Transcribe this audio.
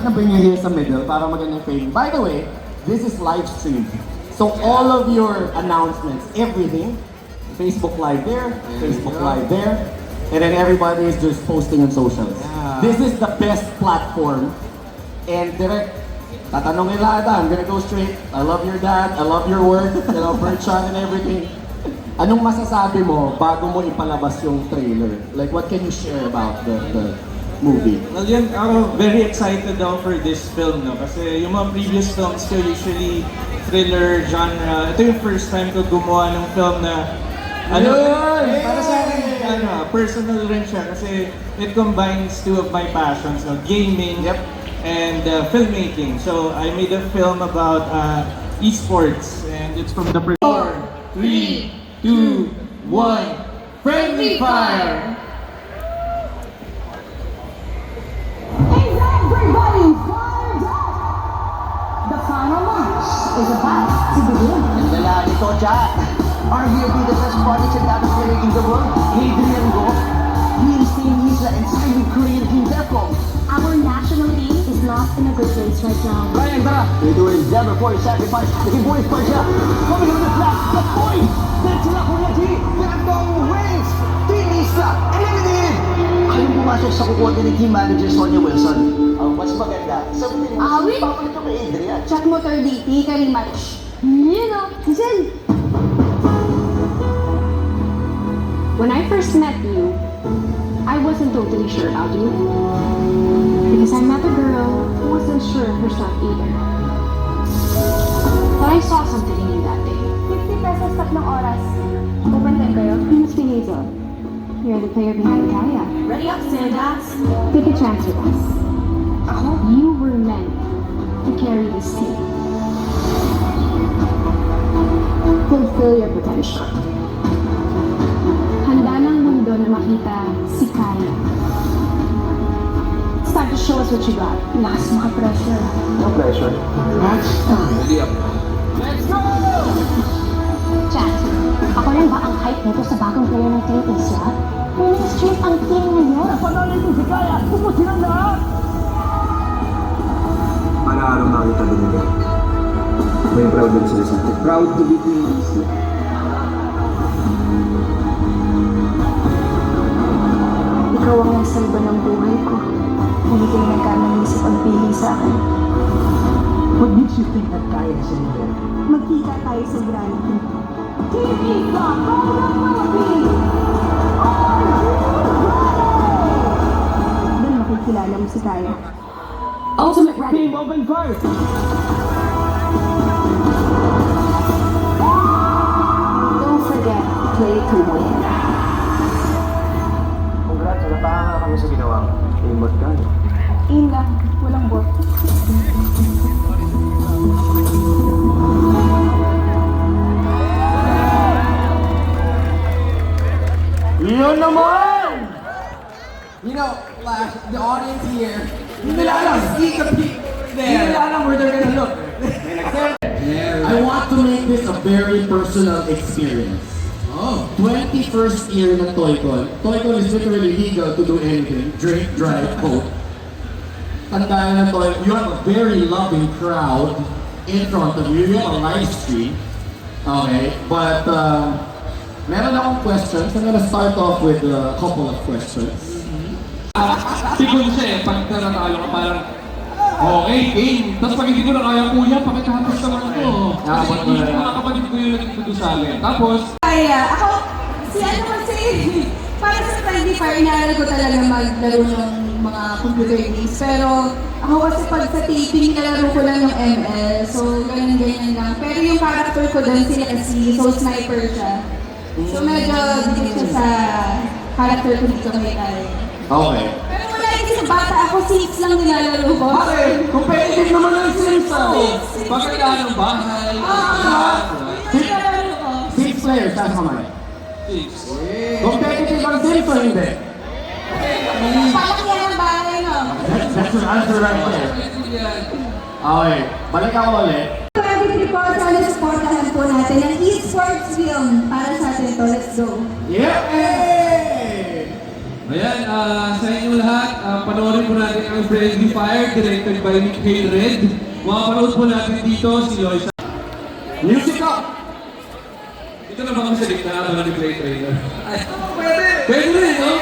gonna bring you here sa middle para magandang frame. By the way, this is live stream. So all of your announcements, everything, Facebook Live there, Facebook Live there, and then everybody is just posting on socials. This is the best platform. And direct, tatanungin lahat, I'm gonna go straight. I love your dad, I love your work, you know, Birdshot and everything. Anong masasabi mo bago mo ipalabas yung trailer? Like, what can you share about the movie? Well, yun, ako very excited daw for this film, no? Kasi yung mga previous films ko, usually thriller genre. Ito yung first time ko gumawa ng film na para sa akin, personal rin siya kasi it combines two of my passions, no? Gaming and filmmaking. So I made a film about esports and it's from the 4, 3, 2, 1, friendly fire! Is everybody fired up? The final match is about to begin. Dala nito, Jack. Arguably the best project and data player in the world, Adrian Go. He Team Isla and signed with Korean Team Defcon. Our national team is not in a good place right now. Ryan, tara! They do his endeavor for his sacrifice. Naging boys pa siya. Coming on the flat, the point! Then sila Korea Team, Defcon wins! Team Isla, eliminated! Ayaw pumasok sa kukote ni Team Manager Sonia Wilson. Mas maganda, sabihin mo, Wait. papalit kay Adrian. Check mo 30, di ka rin match. You know, Giselle. When I first met you, I wasn't totally sure about you. Because I met a girl who wasn't sure of herself either. But I saw something in you that day. 50 pesos tatlong oras. Pupuntan kayo? You must be Hazel. You're the player behind Kaya. Ready up, Sandas. Take a chance with us. You were meant to carry this team. Fulfill your potential. Handa ng mundo na makita si Kaya. It's time to show us what you got. Lakas maka-pressure. No pressure. Match time. Let's go! Chat, ako lang ba ang hype nito sa bagong player ng Team Isla? Winning streak ang team ngayon. Panalo din si Kaya! Pumunti ng lahat! Araw-araw nakita din nila. May proud din sila sa atin. Proud to be Team Isla. Ikaw ang nasalba ng buhay ko. Hindi kayo nagkamanisip ang pili sa akin. What makes you think that Kaya is in there? Magkita tayo sa Granite. Team Isla, Golden Philippines! Are you ready? Doon makikilala mo si Kaya. Ultimate ready! Team open first! Don't forget, play to win. Congrats, wala pa nga kami sa ginawa. Aimbot ka. Aim lang, walang bot. Yun naman! You know, Flash, the audience here, hindi nila alam, sneak a peek there. Hindi nila alam where they're gonna look. I want to make this a very personal experience. 21st year na Toy-Con. Toy-Con is literally legal to do anything. Drink, drive, vote. Tandaan na Toy, you have a very loving crowd in front of you. You have a live stream. Okay, but meron akong questions. I'm gonna start off with a couple of questions. Siguro siya pag nanatalo ka parang, okay, game. Tapos pag hindi ko na kaya, kuya, pakitapos naman ako. Kasi hindi ko mga kapatid ko yung naging tudo sa akin. Tapos, Ako, kasi, para sa Friendly Fire, inaaral ko talaga maglaro ng mga computer games. Pero ako kasi pag sa taping, nalaro ko lang yung ML. So, ganyan lang. Pero yung character ko doon, si Leslie, so sniper siya. So, medyo dikit siya sa character ko dito kay Kyle. Okay. Pero wala yung sa bata, ako 6 lang nilalaro ko. Bakit? Competitive naman ang Sims ako. bakit ka ng bahay? Yung nilalaro ko. 6 players, taas kamay. Competitive ang Sims o hindi? Palakihan ang bahay, no? That's your answer right there. Okay, balik ako ulit. Every po, sana supportahan po natin ang esports film para sa atin ito. Let's go! Yeah! Ayan, sa inyong lahat, panoorin po natin ang Friendly Fire, directed by Mikhail Red. Makapanood po natin dito si Loisa. Music up! Dito na ba kami sa gitna habang nag-play trailer? Pwede! Pwede rin, no?